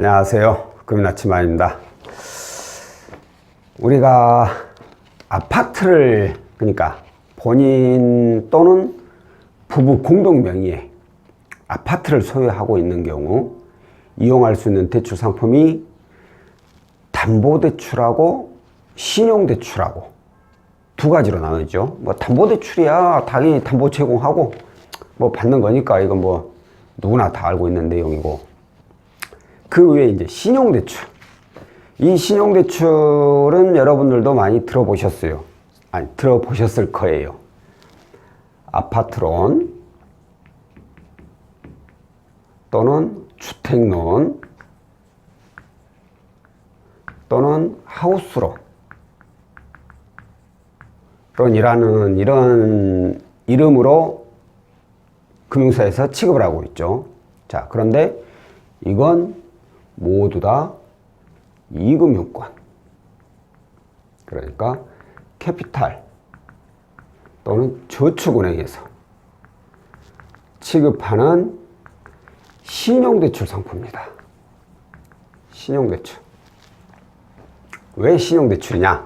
안녕하세요. 금나치마입니다. 우리가 아파트를, 그러니까 본인 또는 부부 공동 명의의 아파트를 소유하고 있는 경우 이용할 수 있는 대출 상품이 담보대출하고 신용대출하고 두 가지로 나누죠. 뭐 담보대출이야 당연히 담보 제공하고 뭐 받는 거니까 이건 뭐 누구나 다 알고 있는 내용이고, 그 외에 이제 신용대출. 이 신용대출은 여러분들도 많이 들어보셨어요. 아니, 들어보셨을 거예요. 아파트론 또는 주택론 또는 하우스론 이런 이름으로 금융사에서 취급을 하고 있죠. 자, 그런데 이건 모두 다 이금융권, 그러니까 캐피탈 또는 저축은행에서 취급하는 신용대출 상품입니다. 신용대출. 왜 신용대출이냐?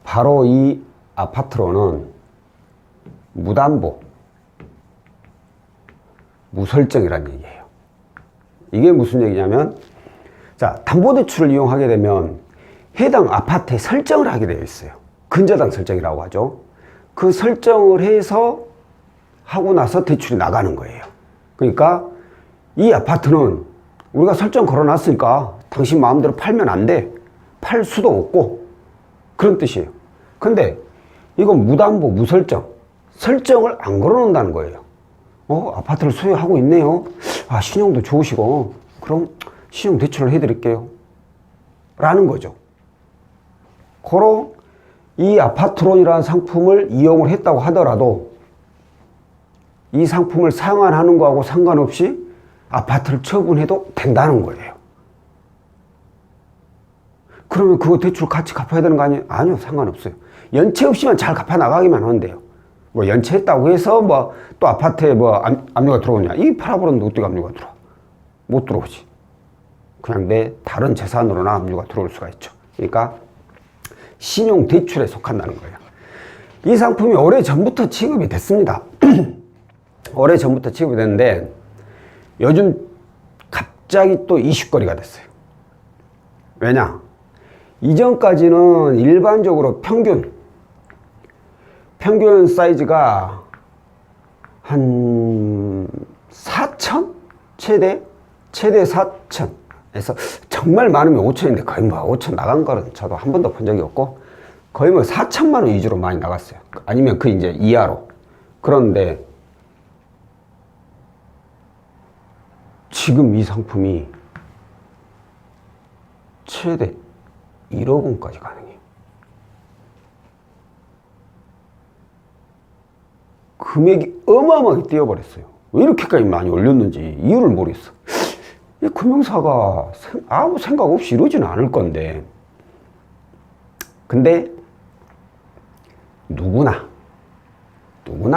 바로 이 아파트로는 무담보, 무설정이라는 얘기예요. 이게 무슨 얘기냐면, 자, 담보대출을 이용하게 되면 해당 아파트에 설정을 하게 되어 있어요. 근저당 설정이라고 하죠. 그 설정을 해서 하고 나서 대출이 나가는 거예요. 그러니까 이 아파트는 우리가 설정 걸어놨으니까 당신 마음대로 팔면 안 돼. 팔 수도 없고, 그런 뜻이에요. 근데 이건 무담보, 무설정. 설정을 안 걸어놓는다는 거예요. 아파트를 소유하고 있네요. 아, 신용도 좋으시고, 그럼 신용 대출을 해드릴게요. 라는 거죠. 고로 이 아파트론이라는 상품을 이용을 했다고 하더라도 이 상품을 상환하는 거하고 상관없이 아파트를 처분해도 된다는 거예요. 그러면 그거 대출 같이 갚아야 되는 거 아니에요? 아니요, 상관없어요. 연체 없이만 잘 갚아 나가기만 하면 돼요. 뭐 연체했다고 해서 뭐 또 아파트에 뭐 압류가 들어오냐? 이 팔아버렸는데 어떻게 압류가 들어와? 못 들어오지. 그냥 내 다른 재산으로나 압류가 들어올 수가 있죠. 그러니까 신용대출에 속한다는 거예요. 이 상품이 오래전부터 취급이 됐습니다. 오래전부터 취급이 됐는데 요즘 갑자기 또 이슈거리가 됐어요. 왜냐? 이전까지는 일반적으로 평균 사이즈가 한 4천? 최대 4천에서 정말 많으면 5천인데 거의 뭐 5천 나간 거는 저도 한 번도 본 적이 없고, 거의 뭐 4천만 원 위주로 많이 나갔어요. 아니면 그 이제 이하로. 그런데 지금 이 상품이 최대 1억 원까지 가능해요. 금액이 어마어마하게 뛰어버렸어요. 왜 이렇게까지 많이 올렸는지 이유를 모르겠어. 이 금융사가 아무 생각 없이 이러지는 않을 건데, 근데 누구나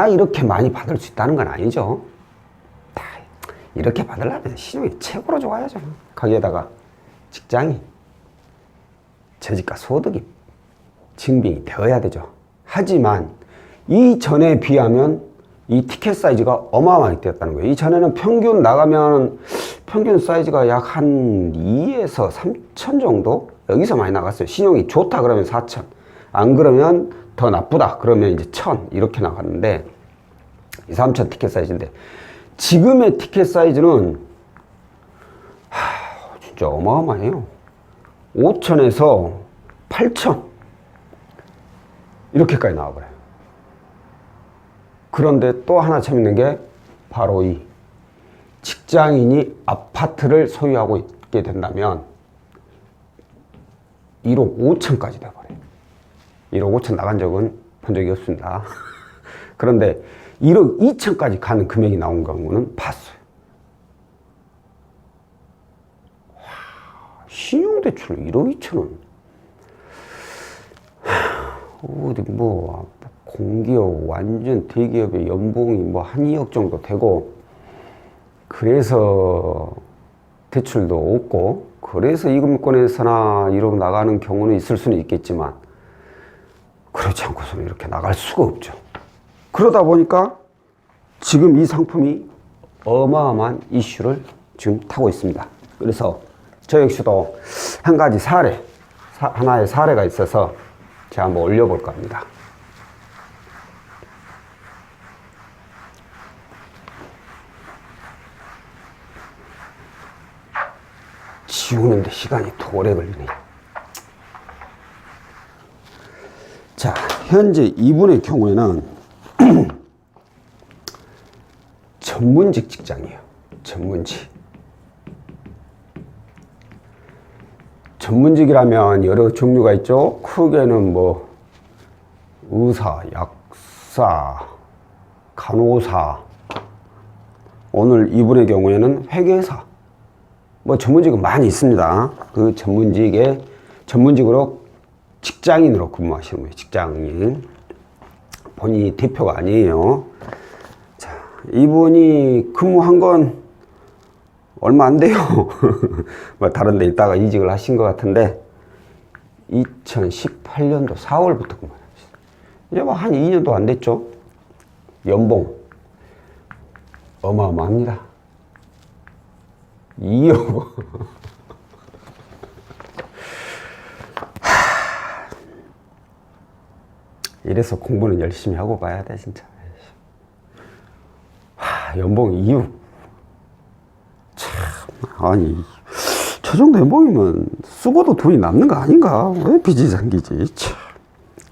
이렇게 많이 받을 수 있다는 건 아니죠. 다 이렇게 받으려면 신용이 최고로 좋아야죠. 거기에다가 직장이, 재직과 소득이 증빙이 되어야 되죠. 하지만 이전에 비하면 이 티켓 사이즈가 어마어마하게 뛰었다는 거예요. 이전에는 평균 나가면 평균 사이즈가 약 한 2에서 3천 정도? 여기서 많이 나갔어요. 신용이 좋다 그러면 4천. 안 그러면 더 나쁘다 그러면 이제 1,000 이렇게 나갔는데, 2, 3천 티켓 사이즈인데 지금의 티켓 사이즈는 진짜 어마어마해요. 5천에서 8천 이렇게까지 나와버려요. 그런데 또 하나 재밌는 게 바로 이 직장인이 아파트를 소유하고 있게 된다면 1억 5천까지 돼버려요. 1억 5천 나간 적은 본 적이 없습니다. 그런데 1억 2천까지 가는 금액이 나온 경우는 봤어요. 와, 신용대출 1억 2천은 어디 뭐 공기업, 완전 대기업의 연봉이 뭐 한 2억 정도 되고, 그래서 대출도 없고, 그래서 이금융권에서나 이러고 나가는 경우는 있을 수는 있겠지만, 그렇지 않고서는 이렇게 나갈 수가 없죠. 그러다 보니까 지금 이 상품이 어마어마한 이슈를 지금 타고 있습니다. 그래서 저 역시도 한 가지 하나의 사례가 있어서 제가 한번 올려볼까 합니다. 지우는데 시간이 더 오래 걸리네. 자, 현재 이분의 경우에는 전문직 직장이에요. 전문직이라면 여러 종류가 있죠. 크게는 뭐 의사, 약사, 간호사, 오늘 이분의 경우에는 회계사, 뭐 전문직은 많이 있습니다. 그 전문직으로 직장인으로 근무하시는 거예요. 직장인. 본인이 대표가 아니에요. 자, 이분이 근무한 건 얼마 안 돼요. 뭐 다른 데 있다가 이직을 하신 것 같은데 2018년도 4월부터 근무하셨어요. 이제 뭐 한 2년도 안 됐죠. 연봉 어마어마합니다. 2억. 이래서 공부는 열심히 하고 봐야 돼, 진짜. 연봉 2억. 참, 아니, 저 정도 연봉이면 쓰고도 돈이 남는 거 아닌가? 왜 빚이 생기지? 참.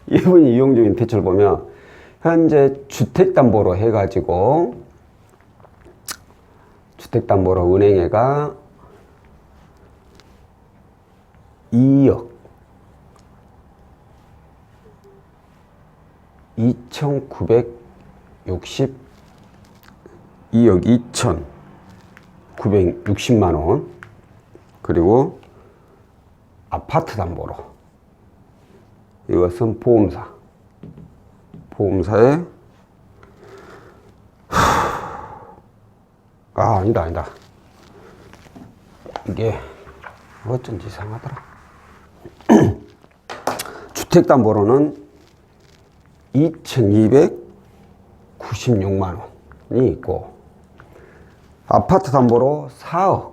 이분이 이용 중인 대출 보면, 현재 주택담보로 해가지고, 주택담보로 은행에가 2억 2,960만 원. 그리고 아파트 담보로 이것은 보험사에 아니다. 이게 어쩐지 이상하더라. 주택담보로는 2,296만 원이 있고, 아파트 담보로 4억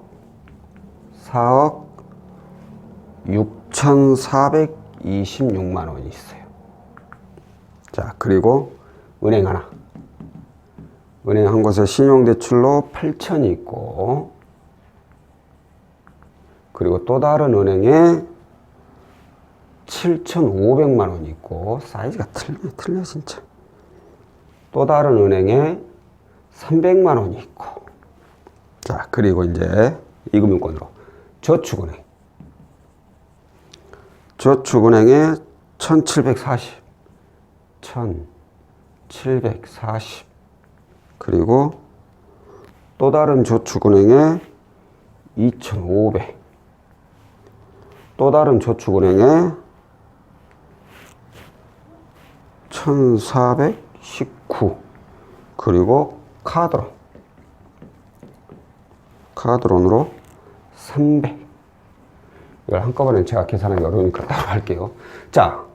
6,426만 원이 있어요. 자, 그리고 은행 한 곳에 신용대출로 8천이 있고, 그리고 또 다른 은행에 7,500만 원이 있고, 사이즈가 틀려 진짜. 또 다른 은행에 300만 원이 있고, 자, 그리고 이제 이금융권으로 저축은행에 1740, 그리고 또 다른 저축은행에 2,500, 또 다른 저축은행에 1,419, 그리고 카드론으로 300. 이걸 한꺼번에 제가 계산하기 어려우니까 따로 할게요. 자,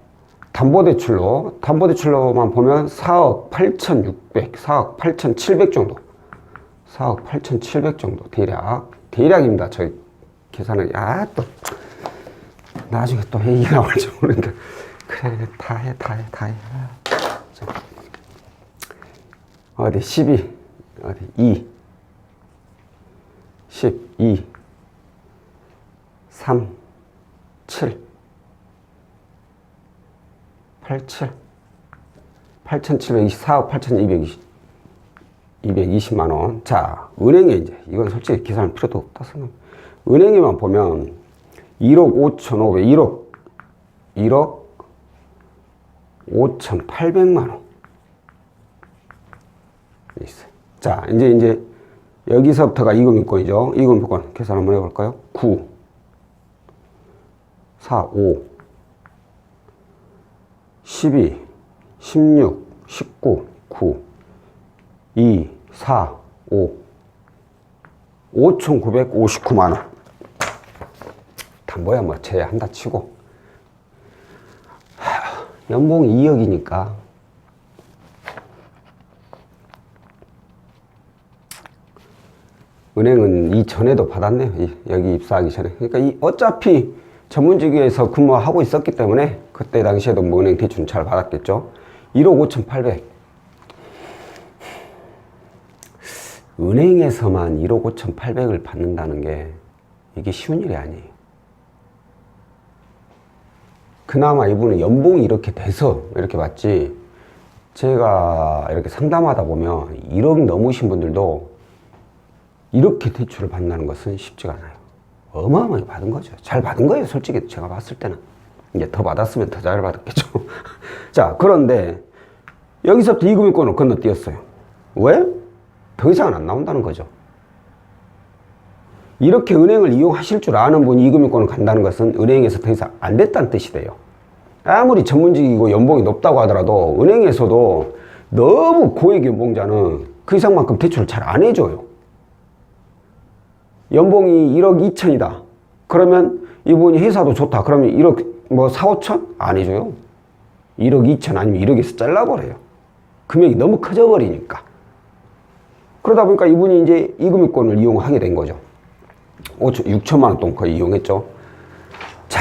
담보대출로만 보면 4억 8,600, 4억 8,700 정도. 4억 8,700 정도. 대략입니다. 저희 계산하기. 또 나중에 또 얘기가 나올지 모르니까. 그래, 다 해. 어디 12, 어디 2, 12, 3, 7, 8,724억 8,220만 원. 자, 은행에 이제 이건 솔직히 계산할 필요도 없다 생각합니다. 은행에만 보면 1억 5,500, 1억 5,800만 원 있어요. 자, 이제 여기서부터가 이금융권이죠. 이금융권 계산 한번 해볼까요? 9, 4, 5, 12, 16, 19, 9, 2, 4, 5, 5,959만 원. 담보야 뭐 제외한다 치고 연봉 2억이니까 은행은 이전에도 받았네요. 여기 입사하기 전에. 그러니까 어차피 전문직에서 근무하고 있었기 때문에 그때 당시에도 뭐 은행 대출은 잘 받았겠죠. 1억 5,800. 은행에서만 1억 5,800을 받는다는 게 이게 쉬운 일이 아니에요. 그나마 이분은 연봉이 이렇게 돼서 이렇게 받지, 제가 이렇게 상담하다 보면 1억 넘으신 분들도 이렇게 대출을 받는다는 것은 쉽지가 않아요. 어마어마하게 받은 거죠. 잘 받은 거예요. 솔직히 제가 봤을 때는. 이제 더 받았으면 더 잘 받았겠죠. 자, 그런데 여기서부터 이금융권을 건너뛰었어요. 왜? 더 이상은 안 나온다는 거죠. 이렇게 은행을 이용하실 줄 아는 분이 이금융권을 간다는 것은 은행에서 더 이상 안 됐다는 뜻이 돼요. 아무리 전문직이고 연봉이 높다고 하더라도 은행에서도 너무 고액 연봉자는 그 이상만큼 대출을 잘 안 해줘요. 연봉이 1억 2천이다. 그러면 이분이 회사도 좋다. 그러면 1억 뭐 4, 5천? 안 해줘요. 1억 2천 아니면 1억에서 잘라버려요. 금액이 너무 커져버리니까. 그러다 보니까 이분이 이제 이금융권을 이용하게 된 거죠. 6천만 원 돈 거의 이용했죠. 자,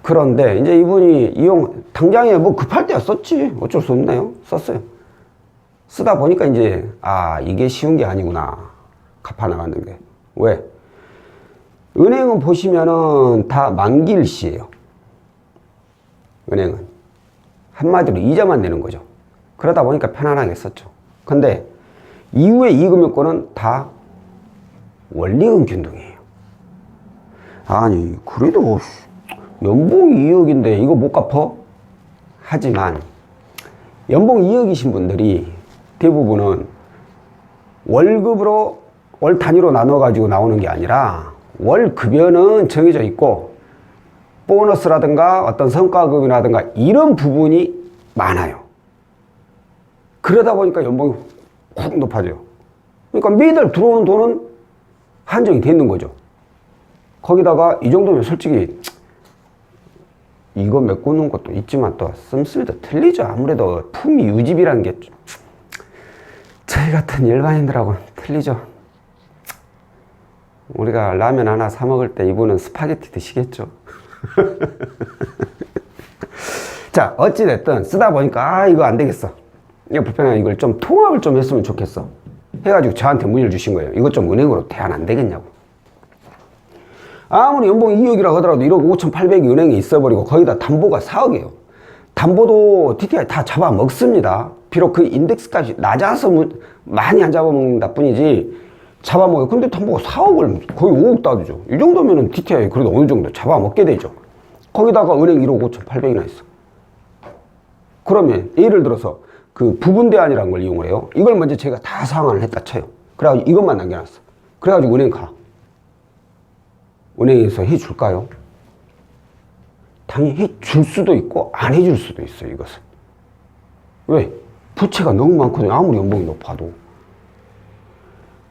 그런데 이제 이분이 당장에 뭐 급할 때야 썼지. 어쩔 수 없네요. 썼어요. 쓰다 보니까 이제, 이게 쉬운 게 아니구나. 갚아 나가는 게. 왜? 은행은 보시면은 다 만기일시예요. 은행은. 한마디로 이자만 내는 거죠. 그러다 보니까 편안하게 썼죠. 근데 이후에 이금융권은 다 원리금 균등이에요. 아니, 그래도 연봉 2억인데 이거 못 갚아? 하지만 연봉 2억이신 분들이 대부분은 월급으로 월 단위로 나눠 가지고 나오는 게 아니라 월 급여는 정해져 있고 보너스라든가 어떤 성과급이라든가 이런 부분이 많아요. 그러다 보니까 연봉이 훅 높아져요. 그러니까 매달 들어오는 돈은 한정이 돼 있는 거죠. 거기다가 이 정도면 솔직히 이거 메꾸는 것도 있지만 또 씀씀이도 틀리죠. 아무래도 품위 유지비라는 게 저희 같은 일반인들하고는 틀리죠. 우리가 라면 하나 사 먹을 때 이분은 스파게티 드시겠죠. 자, 어찌됐든 쓰다 보니까 이거 안 되겠어. 이거 불편하게 이걸 좀 통합을 좀 했으면 좋겠어. 해가지고 저한테 문의를 주신 거예요. 이것 좀 은행으로 대안 안 되겠냐고. 아무리 연봉이 2억이라고 하더라도 1억 5,800이 은행에 있어버리고 거기다 담보가 4억이에요. 담보도 DTI 다 잡아먹습니다. 비록 그 인덱스까지 낮아서 많이 안 잡아먹는다 뿐이지 잡아먹어요. 근데 담보가 4억을 거의 5억 따지죠. 이 정도면은 DTI 그래도 어느 정도 잡아먹게 되죠. 거기다가 은행 1억 5,800이나 있어. 그러면 예를 들어서 그 부분대안이라는 걸 이용을 해요. 이걸 먼저 제가 다 상환을 했다 쳐요. 그래가지고 이것만 남겨놨어. 그래가지고 은행 가. 은행에서 해줄까요? 당연히 해줄 수도 있고 안 해줄 수도 있어요. 이것은. 왜? 부채가 너무 많거든요. 아무리 연봉이 높아도.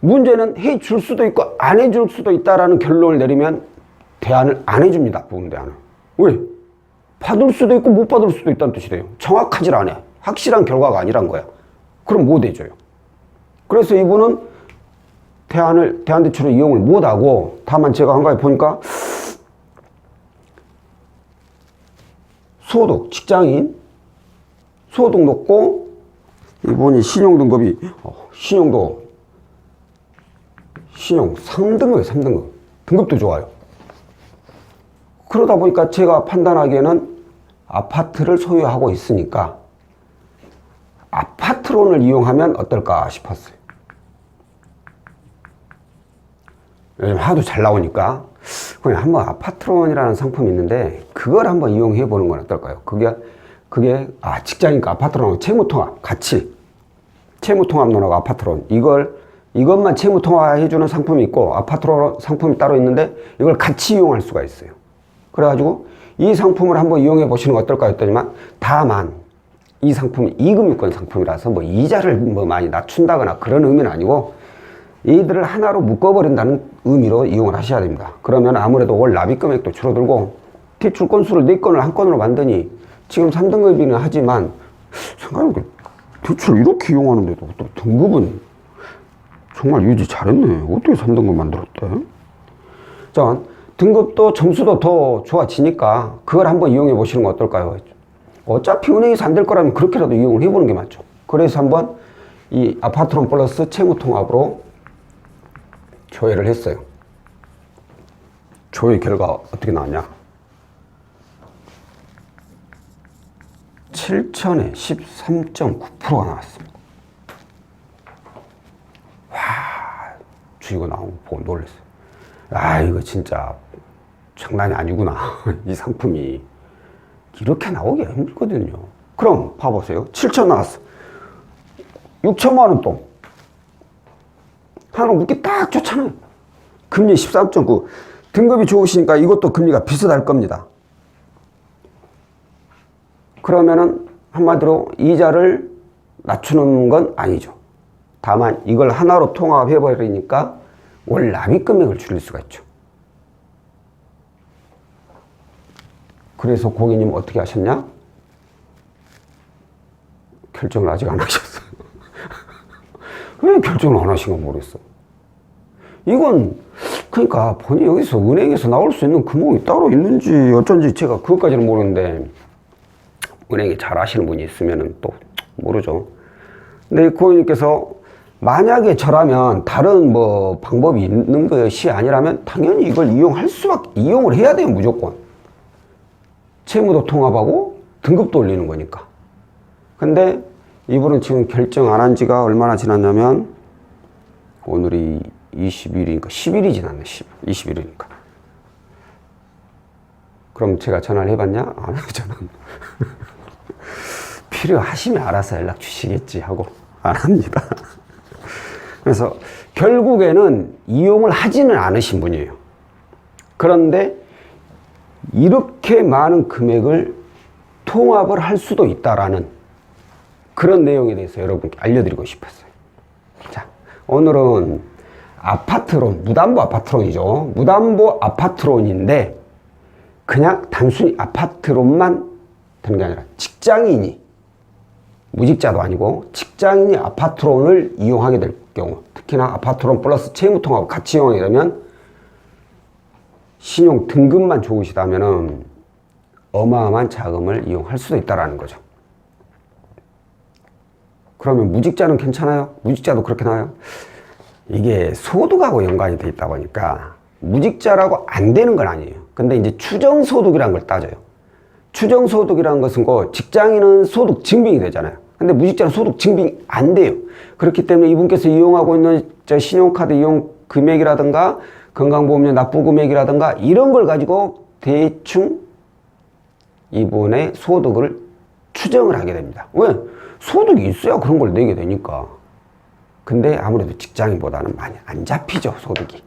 문제는 해줄 수도 있고 안 해줄 수도 있다라는 결론을 내리면 대안을 안 해줍니다. 부분 대안을. 왜? 받을 수도 있고 못 받을 수도 있다는 뜻이 돼요. 정확하질 않아. 확실한 결과가 아니란 거야. 그럼 못 해줘요. 그래서 이분은 대안대출을 이용을 못하고, 다만 제가 한 가지 보니까 소득, 직장인 소득 높고 이분이 신용등급이 신용 3등급이에요. 3등급. 등급도 좋아요. 그러다 보니까 제가 판단하기에는 아파트를 소유하고 있으니까 아파트론을 이용하면 어떨까 싶었어요. 요즘 하도 잘 나오니까 그냥 한번 아파트론이라는 상품이 있는데 그걸 한번 이용해 보는 건 어떨까요? 그게 직장이니까 아파트론하고 채무통합 같이 채무통합론하고 아파트론 이것만 채무통합 해주는 상품이 있고 아파트론 상품이 따로 있는데 이걸 같이 이용할 수가 있어요. 그래가지고 이 상품을 한번 이용해 보시는 거 어떨까 했더니만, 다만 이 상품이 이금융권 상품이라서 뭐 이자를 뭐 많이 낮춘다거나 그런 의미는 아니고 얘들을 하나로 묶어버린다는 의미로 이용을 하셔야 됩니다. 그러면 아무래도 월 납입 금액도 줄어들고 대출 건수를 4건을 한 건으로 만드니 지금 3등급이긴 하지만 생각해보니까 대출 이렇게 이용하는데도 또 등급은 정말 유지 잘했네. 어떻게 3등급 만들었대? 자, 등급도 점수도 더 좋아지니까 그걸 한번 이용해 보시는 거 어떨까요? 어차피 은행에서 안 될 거라면 그렇게라도 이용을 해보는 게 맞죠. 그래서 한번 이 아파트론 플러스 채무통합으로 조회를 했어요. 조회 결과 어떻게 나왔냐? 7천에 13.9%가 나왔습니다. 와, 이거 나온 거 보고 놀랐어요. 아, 이거 진짜 장난이 아니구나. 이 상품이 이렇게 나오기가 힘들거든요. 그럼 봐보세요. 7천 나왔어. 6천만 원 또 하나로 묶기 딱 좋잖아요. 금리 13.9. 등급이 좋으시니까 이것도 금리가 비슷할 겁니다. 그러면은 한마디로 이자를 낮추는 건 아니죠. 다만 이걸 하나로 통합해버리니까 월 납입 금액을 줄일 수가 있죠. 그래서 고객님 어떻게 하셨냐? 결정을 아직 안 하셨어요. 왜 결정을 안 하신 건 모르겠어. 이건 그러니까 본인이 여기서 은행에서 나올 수 있는 구멍이 따로 있는지 어쩐지 제가 그것까지는 모르는데 은행에 잘 아시는 분이 있으면 또 모르죠. 근데 고객님께서 만약에 저라면 다른 뭐 방법이 있는 것이 아니라면 당연히 이걸 이용을 해야 돼요. 무조건. 채무도 통합하고 등급도 올리는 거니까. 근데 이분은 지금 결정 안 한 지가 얼마나 지났냐면 오늘이 20일이니까 10일이 지났네. 20일이니까. 그럼 제가 전화를 해봤냐? 안 하잖아. 필요하시면 알아서 연락 주시겠지 하고 안 합니다. 그래서 결국에는 이용을 하지는 않으신 분이에요. 그런데 이렇게 많은 금액을 통합을 할 수도 있다라는 그런 내용에 대해서 여러분께 알려드리고 싶었어요. 자, 오늘은 아파트론, 무담보 아파트론이죠. 무담보 아파트론인데 그냥 단순히 아파트론만 되는 게 아니라 직장인이, 무직자도 아니고 직장인이 아파트론을 이용하게 될 경우, 특히나 아파트론 플러스 채무통합을 같이 이용하게 되면 신용 등급만 좋으시다면 어마어마한 자금을 이용할 수도 있다는 거죠. 그러면 무직자는 괜찮아요? 무직자도 그렇게 나와요? 이게 소득하고 연관이 돼 있다 보니까 무직자라고 안 되는 건 아니에요. 근데 이제 추정소득이라는 걸 따져요. 추정소득이라는 것은 직장인은 소득 증빙이 되잖아요. 근데 무직자는 소득 증빙이 안 돼요. 그렇기 때문에 이분께서 이용하고 있는 신용카드 이용 금액이라든가 건강보험료 납부 금액이라든가 이런 걸 가지고 대충 이분의 소득을 추정을 하게 됩니다. 왜? 소득이 있어야 그런 걸 내게 되니까. 근데 아무래도 직장인보다는 많이 안 잡히죠, 소득이.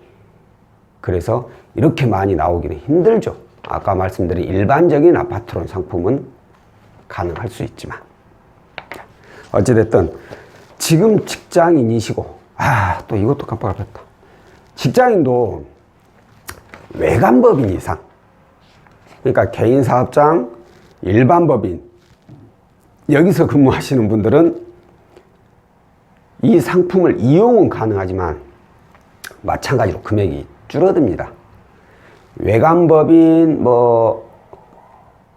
그래서 이렇게 많이 나오기는 힘들죠. 아까 말씀드린 일반적인 아파트론 상품은 가능할 수 있지만. 어찌됐든 지금 직장인이시고, 또 이것도 깜빡했다. 직장인도 외간법인 이상, 그러니까 개인사업장, 일반법인, 여기서 근무하시는 분들은 이 상품을 이용은 가능하지만 마찬가지로 금액이 줄어듭니다. 외간법인,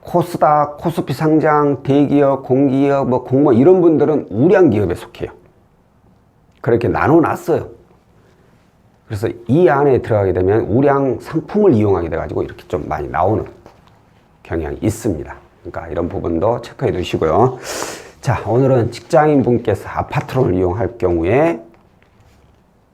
코스닥, 코스피 상장, 대기업, 공기업, 공무원 이런 분들은 우량기업에 속해요. 그렇게 나눠놨어요. 그래서 이 안에 들어가게 되면 우량 상품을 이용하게 돼가지고 이렇게 좀 많이 나오는 경향이 있습니다. 그러니까 이런 부분도 체크해 두시고요. 자, 오늘은 직장인 분께서 아파트론을 이용할 경우에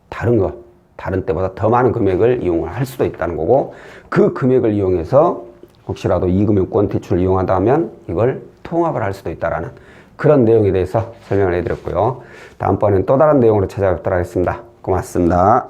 다른 때보다 더 많은 금액을 이용을 할 수도 있다는 거고, 그 금액을 이용해서 혹시라도 이금융권 대출을 이용한다면 이걸 통합을 할 수도 있다라는 그런 내용에 대해서 설명을 해드렸고요. 다음번엔 또 다른 내용으로 찾아뵙도록 하겠습니다. 고맙습니다.